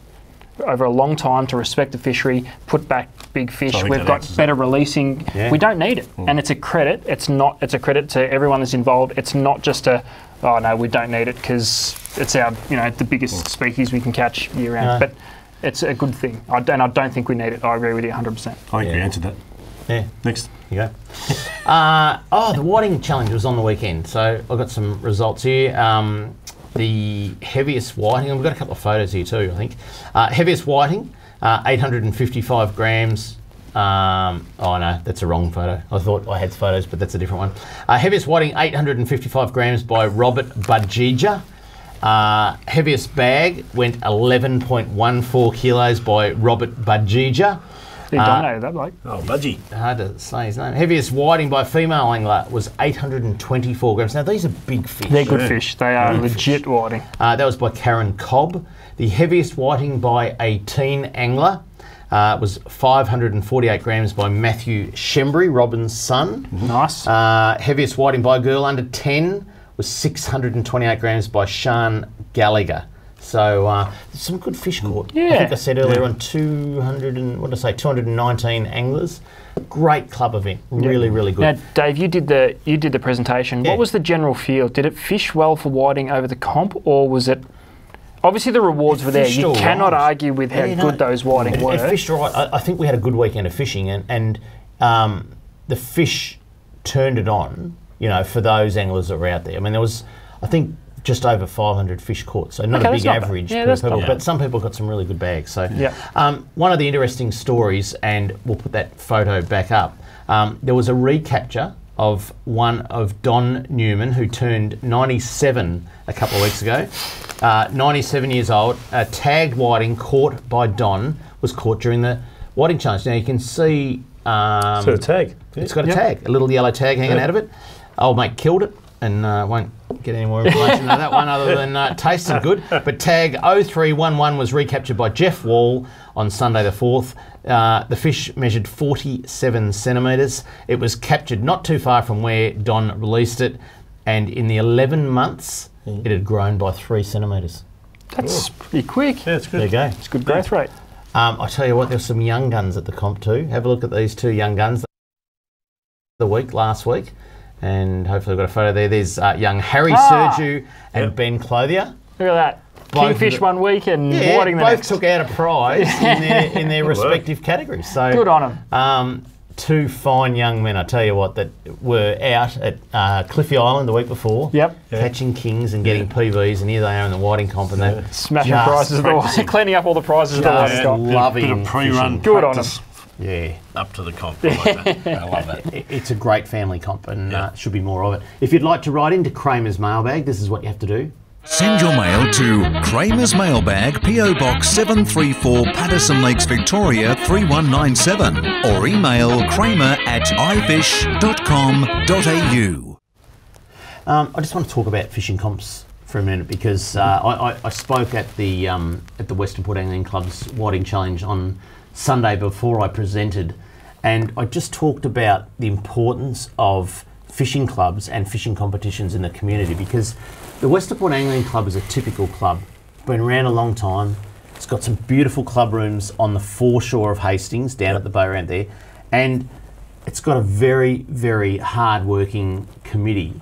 over a long time to respect the fishery, put back big fish. We've got better releasing. Yeah. We don't need it, and it's a credit. It's a credit to everyone that's involved. It's not just oh no, we don't need it because it's our the biggest species we can catch year round. But it's a good thing, and I don't think we need it. I agree with you 100%. I think you answered that. Yeah. Next. Here you go. The whiting challenge was on the weekend, so I've got some results here. The heaviest whiting, and we've got a couple of photos here too, I think. Heaviest whiting, 855 grams. Oh no, that's a wrong photo. I thought I had photos, but that's a different one. Heaviest whiting, 855 grams by Robert Budgeja. Heaviest bag went 11.14 kilos by Robert Budgeja. He dominated that, bloke. Oh, Budgie. Hard to say his name. Heaviest whiting by a female angler was 824 grams. Now, these are big fish. They're good fish. They are legit whiting. That was by Karen Cobb. The heaviest whiting by a teen angler was 548 grams by Matthew Shembry, Robin's son. Nice. Heaviest whiting by a girl under 10 was 628 grams by Sian Gallagher. So some good fish caught. Yeah. I think I said earlier on 219 anglers. Great club event. Really, really good. Now, Dave, you did the presentation. What was the general feel? Did it fish well for whiting over the comp, or was it? Obviously, the rewards were there. You cannot argue with how good those whiting were. It fished all right. I think we had a good weekend of fishing, and the fish turned it on. For those anglers that were out there. I mean, there was, I think, just over 500 fish caught, so not a big average per people, but some people got some really good bags. So one of the interesting stories, and we'll put that photo back up, there was a recapture of one of Don Newman, who turned 97 a couple of weeks ago. 97 years old, tagged whiting caught by Don was caught during the whiting challenge. Now you can see So a tag. It's got a tag, a little yellow tag hanging out of it. Old mate killed it and won't get any more information on that one other than tasted good. But tag 0311 was recaptured by Jeff Wall on Sunday the 4th. The fish measured 47 centimetres. It was captured not too far from where Don released it, and in the 11 months, it had grown by 3 centimetres. That's pretty quick. Yeah, it's good. There you go. It's a good growth rate. I tell you what, there's some young guns at the comp too. Have a look at these two young guns last week, and hopefully we've got a photo there. There's young Harry Sergiu and Ben Clothier. Look at that. Kingfish 1 week and whiting the both next. took out a prize in their respective categories. So good on them. Two fine young men, I tell you what, that were out at Cliffy Island the week before, catching kings and getting PBs, and here they are in the whiting comp and they're smashing prizes of the whiting, cleaning up all the prizes of the whiting comp. Loving bit of pre-run. Good on them. Yeah, up to the comp. I like that. I love that. It's a great family comp, and should be more of it. If you'd like to write into Kramer's Mailbag, this is what you have to do. Send your mail to Kramer's Mailbag, PO Box 734, Patterson Lakes, Victoria 3197, or email kramer@ifish.com.au. I just want to talk about fishing comps for a minute because I spoke at the Western Port Angling Club's Whiting Challenge on Sunday before I presented, and I just talked about the importance of fishing clubs and fishing competitions in the community, because the Western Port Angling Club is a typical club. It's been around a long time. It's got some beautiful club rooms on the foreshore of Hastings, down at the boat ramp there, and it's got a very, very hard-working committee,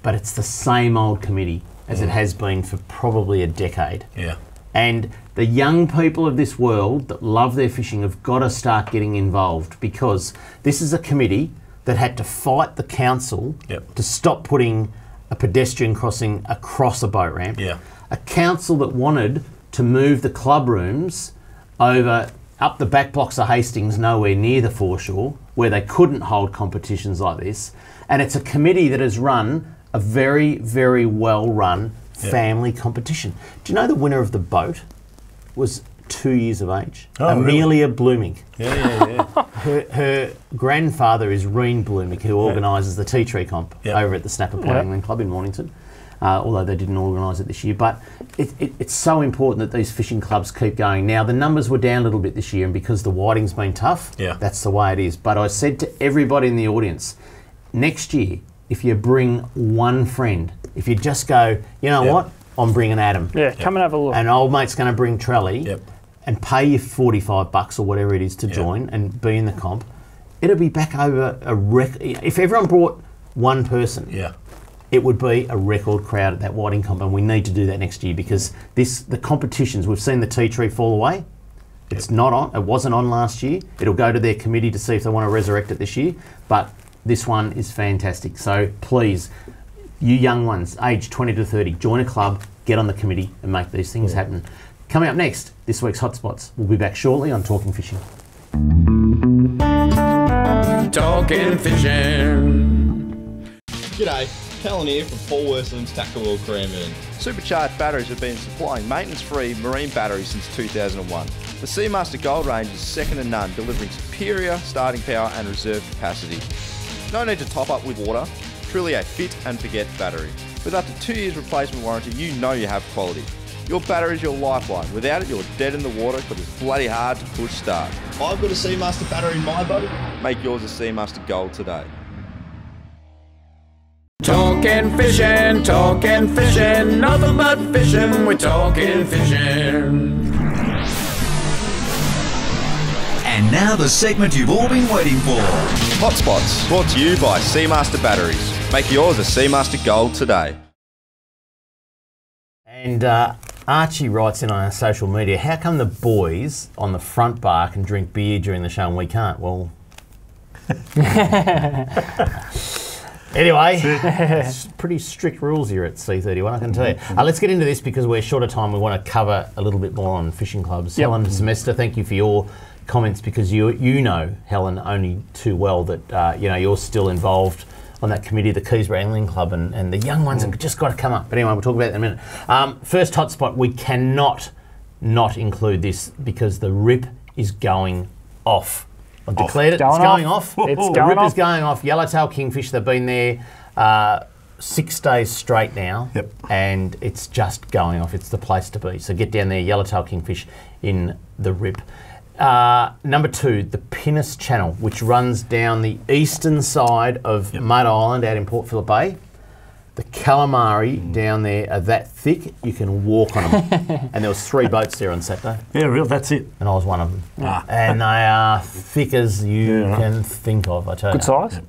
but it's the same old committee as it has been for probably a decade. Yeah. And the young people of this world that love their fishing have got to start getting involved, because this is a committee that had to fight the council to stop putting a pedestrian crossing across a boat ramp. Yeah. A council that wanted to move the club rooms over up the back blocks of Hastings, nowhere near the foreshore, where they couldn't hold competitions like this. And it's a committee that has run a very, very well-run family competition. Do you know the winner of the boat was 2 years of age? Amelia Blooming. Her grandfather is Reen Blooming, who organises the Tea Tree Comp over at the Snapper Port Angling Club in Mornington, although they didn't organise it this year. But it's so important that these fishing clubs keep going. Now, the numbers were down a little bit this year, and because the whiting's been tough, that's the way it is. But I said to everybody in the audience, next year, if you bring one friend, if you just go, you know what, I'm bringing Adam. Yeah, come and have a look. And old mate's going to bring Trelly. And pay you $45 or whatever it is to join and be in the comp, it'll be back over a if everyone brought one person, it would be a record crowd at that whiting comp, and we need to do that next year, because the competitions, we've seen the tea tree fall away. It's not on. It wasn't on last year. It'll go to their committee to see if they want to resurrect it this year, but this one is fantastic. So please, you young ones, aged 20 to 30, join a club, get on the committee and make these things happen. Coming up next, this week's Hotspots. We'll be back shortly on Talking Fishing. Talking Fishing. G'day, Callan here from Paul Worsland's Tackle World Cranbourne. Supercharged batteries have been supplying maintenance-free marine batteries since 2001. The Seamaster Gold range is second to none, delivering superior starting power and reserve capacity. No need to top up with water, truly a fit and forget battery. With up to 2 years replacement warranty, you know you have quality. Your battery is your lifeline. Without it, you're dead in the water because it's bloody hard to push start. I've got a Seamaster battery in my boat. Make yours a Seamaster Gold today. Talking fishing, nothing but fishing, we're talking fishing. And now the segment you've all been waiting for. Hotspots, brought to you by Seamaster Batteries. Make yours a Seamaster Gold today. And Archie writes in on our social media, how come the boys on the front bar can drink beer during the show and we can't? Well, anyway, it's pretty strict rules here at C31, I can tell you. Let's get into this because we're short of time. We want to cover a little bit more on fishing clubs. Helen Semester, thank you for your comments, because you know, Helen, only too well that you're still involved on that committee, the Keysborough Angling Club, and the young ones have just got to come up. But anyway, we'll talk about that in a minute. First hotspot, we cannot not include this because the rip is going off. I've declared it. Going It's going off. off. It's The going ripper's off. going off. Yellowtail kingfish, they've been there 6 days straight now. Yep. And it's just going off. It's the place to be. So get down there, Yellowtail kingfish in the rip. Number 2, the Pinus Channel, which runs down the eastern side of Mud Island out in Port Phillip Bay. The calamari down there are that thick you can walk on them. And there was 3 boats there on Saturday. Yeah, real. That's it. And I was one of them. And they are thick as you can think of, I tell you. Good size? Yep.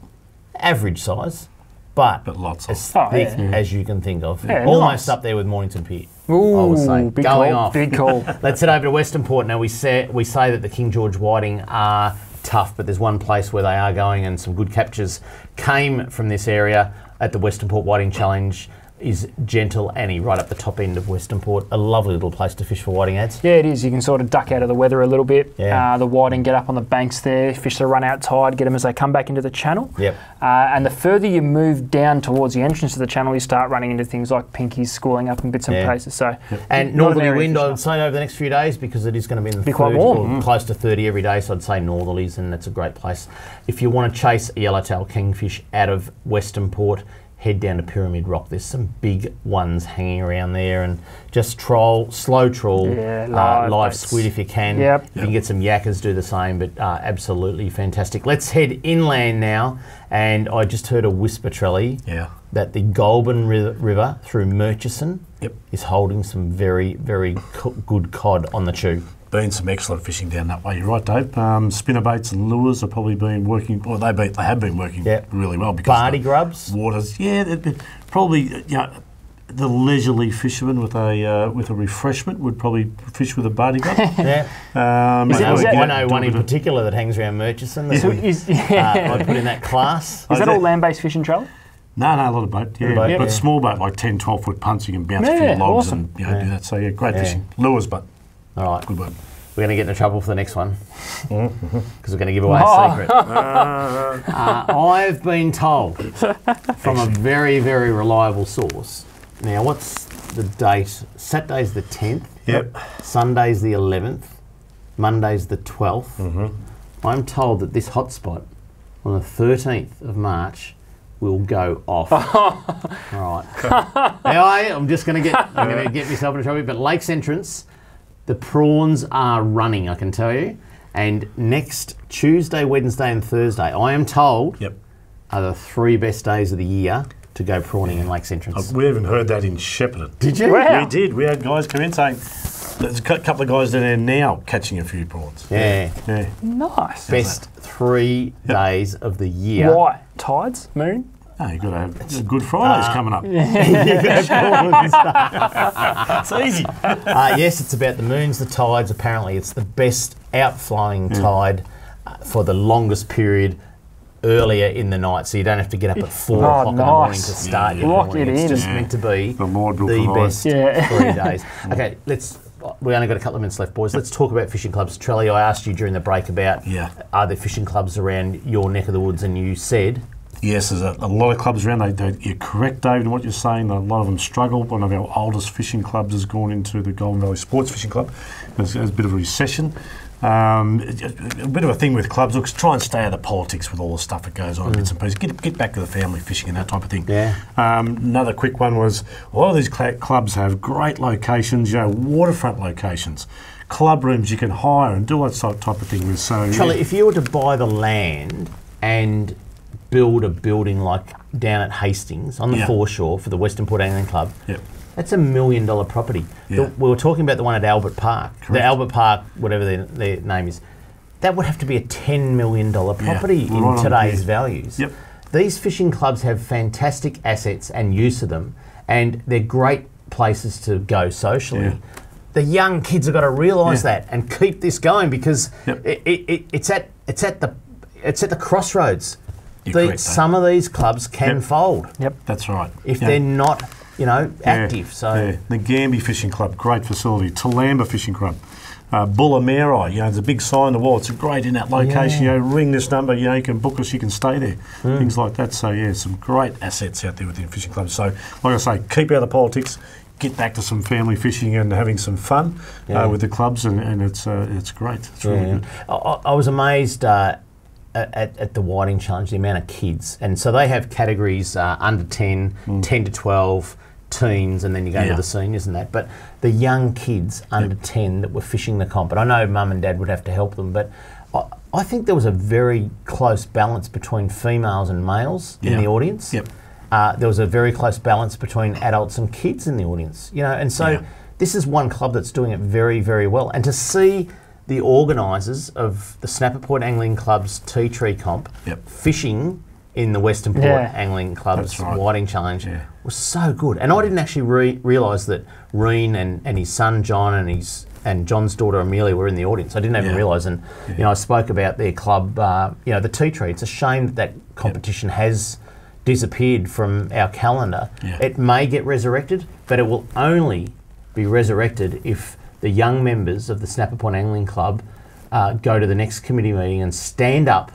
Average size, but lots as of. thick as you can think of. Yeah, Almost nice. up there with Mornington Pier. Ooh, I would say. big Going call, off. big call. Let's head over to Western Port. Now, we say that the King George whiting are tough, but there's one place where they are going, and some good captures came from this area at the Western Port Whiting Challenge. Is Gentle Annie, right up the top end of Western Port. A lovely little place to fish for whiting, ads. Yeah, it is. You can sort of duck out of the weather a little bit. Yeah. The whiting get up on the banks there, fish the run out tide, get them as they come back into the channel. Yep. And the further you move down towards the entrance to the channel, you start running into things like pinkies schooling up in bits and pieces. So, and not an northerly area wind, to I fish would say, over the next few days, because it is going to be in the Be quite 30 warm. or close to 30 every day. So I'd say northerlies, and that's a great place. If you want to chase a yellowtail kingfish out of Western Port, head down to Pyramid Rock. There's some big ones hanging around there, and just slow trawl, live squid if you can. Yep. You can get some yakkers, do the same, but absolutely fantastic. Let's head inland now, and I just heard a whisper, Trelly, that the Goulburn River through Murchison is holding some very, very good cod on the chew. Been some excellent fishing down that way. You're right, Dave. Spinnerbaits and lures have probably been working. Well, they have been working really well because Barty grubs, waters. Yeah, probably. The leisurely fisherman with a refreshment would probably fish with a barty grub. I know one in particular that hangs around Murchison. I'd put in that class. Is that all land-based fishing, Charlie? No, a lot of boat, but small boat, like 10, 12-foot punts, you can bounce a few logs and do that. So, great fishing. Lures, but all right. Good work. We're going to get into trouble for the next one because we're going to give away a secret. I've been told from a very, very reliable source. Now, what's the date? Saturday's the 10th. Yep. Sunday's the 11th. Monday's the 12th. I'm told that this hotspot on the 13th of March will go off. All right. Anyway, I'm going to get myself into trouble. But Lakes Entrance, the prawns are running, I can tell you. And next Tuesday, Wednesday, and Thursday, I am told, are the 3 best days of the year to go prawning in Lakes Entrance. We even heard that in Shepparton. Did you? Wow. We did. We had guys come in saying there's a couple of guys down there now catching a few prawns. Yeah. Nice. Best 3 days of the year. Why? Tides? Moon? No, you've got to have Good Friday's coming up. It's easy. Yes, it's about the moons, the tides. Apparently, it's the best outflying tide for the longest period earlier in the night, so you don't have to get up at 4 o'clock in the morning to start your Lock morning. it It's in. just meant to be the best 3 days. Okay, we only got a couple of minutes left, boys. Let's talk about fishing clubs. Trelly, I asked you during the break about are there fishing clubs around your neck of the woods, and you said... Yes, there's a lot of clubs around. You're correct, David, in what you're saying. A lot of them struggle. One of our oldest fishing clubs has gone into the Golden Valley Sports Fishing Club. There's a bit of a recession. A bit of a thing with clubs. Look, try and stay out of the politics with all the stuff that goes on. Bits and pieces. Get back to the family fishing and that type of thing. Yeah. Another quick one was a lot of these clubs have great locations, waterfront locations. Club rooms you can hire and do all that type of thing with. So, Charlie, if you were to buy the land and build a building like down at Hastings on the foreshore for the Western Port Angling Club, that's $1 million property. We were talking about the one at Albert Park. Correct. The Albert Park, whatever their name is, that would have to be a $10 million property in today's values. Yep. These fishing clubs have fantastic assets and use of them, and they're great places to go socially. Yeah. The young kids have got to realise that and keep this going, because it's at the crossroads. Some of these clubs can fold. Yep, that's right. If they're not, active. So the Gambie Fishing Club, great facility. Talamba Fishing Club, Bullameri. There's a big sign on the wall. It's great in that location. Ring this number. You can book us. You can stay there. Things like that. So some great assets out there within fishing clubs. So like I say, keep out of politics. Get back to some family fishing and having some fun with the clubs, and it's great. It's really good. I was amazed. at the Whiting Challenge, the amount of kids. And so they have categories under 10, 10 to 12, teens, and then you go into the seniors and that. But the young kids under 10 that were fishing the comp, and I know mum and dad would have to help them, but I think there was a very close balance between females and males in the audience. There was a very close balance between adults and kids in the audience, you know, and so this is one club that's doing it very, very well. And to see the organisers of the Snapper Point Angling Club's Tea Tree Comp fishing in the Western Port Angling Club's Whiting Challenge was so good. And I didn't actually realise that Reen and his son John and John's daughter Amelia were in the audience. I didn't even realise. And you know, I spoke about their club, you know, the Tea Tree. It's a shame that competition has disappeared from our calendar. It may get resurrected, but it will only be resurrected if the young members of the Snapper Point Angling Club go to the next committee meeting and stand up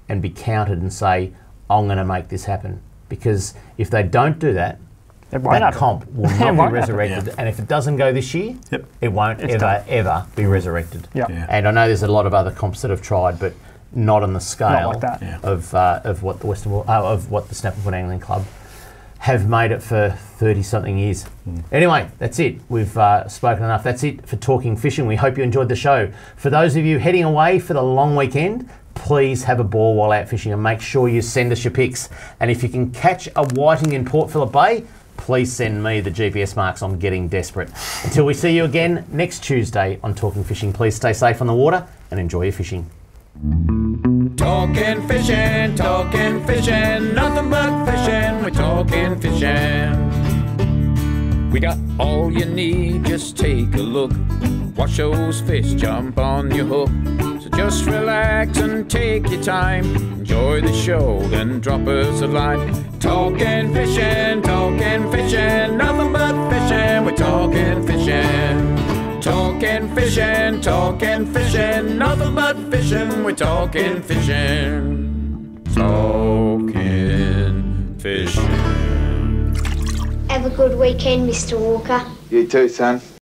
and be counted and say, I'm going to make this happen. Because if they don't do that, that comp will not be resurrected. And if it doesn't go this year, it won't ever be resurrected. And I know there's a lot of other comps that have tried, but not on the scale of what the Snapper Point Angling Club have made it for 30-something years. Anyway, that's it. We've spoken enough. That's it for Talking Fishing. We hope you enjoyed the show. For those of you heading away for the long weekend, please have a ball while out fishing and make sure you send us your pics. And if you can catch a whiting in Port Phillip Bay, please send me the GPS marks. I'm getting desperate. Until we see you again next Tuesday on Talking Fishing, please stay safe on the water and enjoy your fishing. Talking fishing, nothing but fishing, we're talking fishing. We got all you need, just take a look. Watch those fish jump on your hook. So just relax and take your time. Enjoy the show, then drop us a line. Talking fishing, nothing but fishing, we're talking fishing. Talking fishing, nothing but fishing, we're talking fishing. Talking fishing. Have a good weekend, Mr. Walker. You too, son.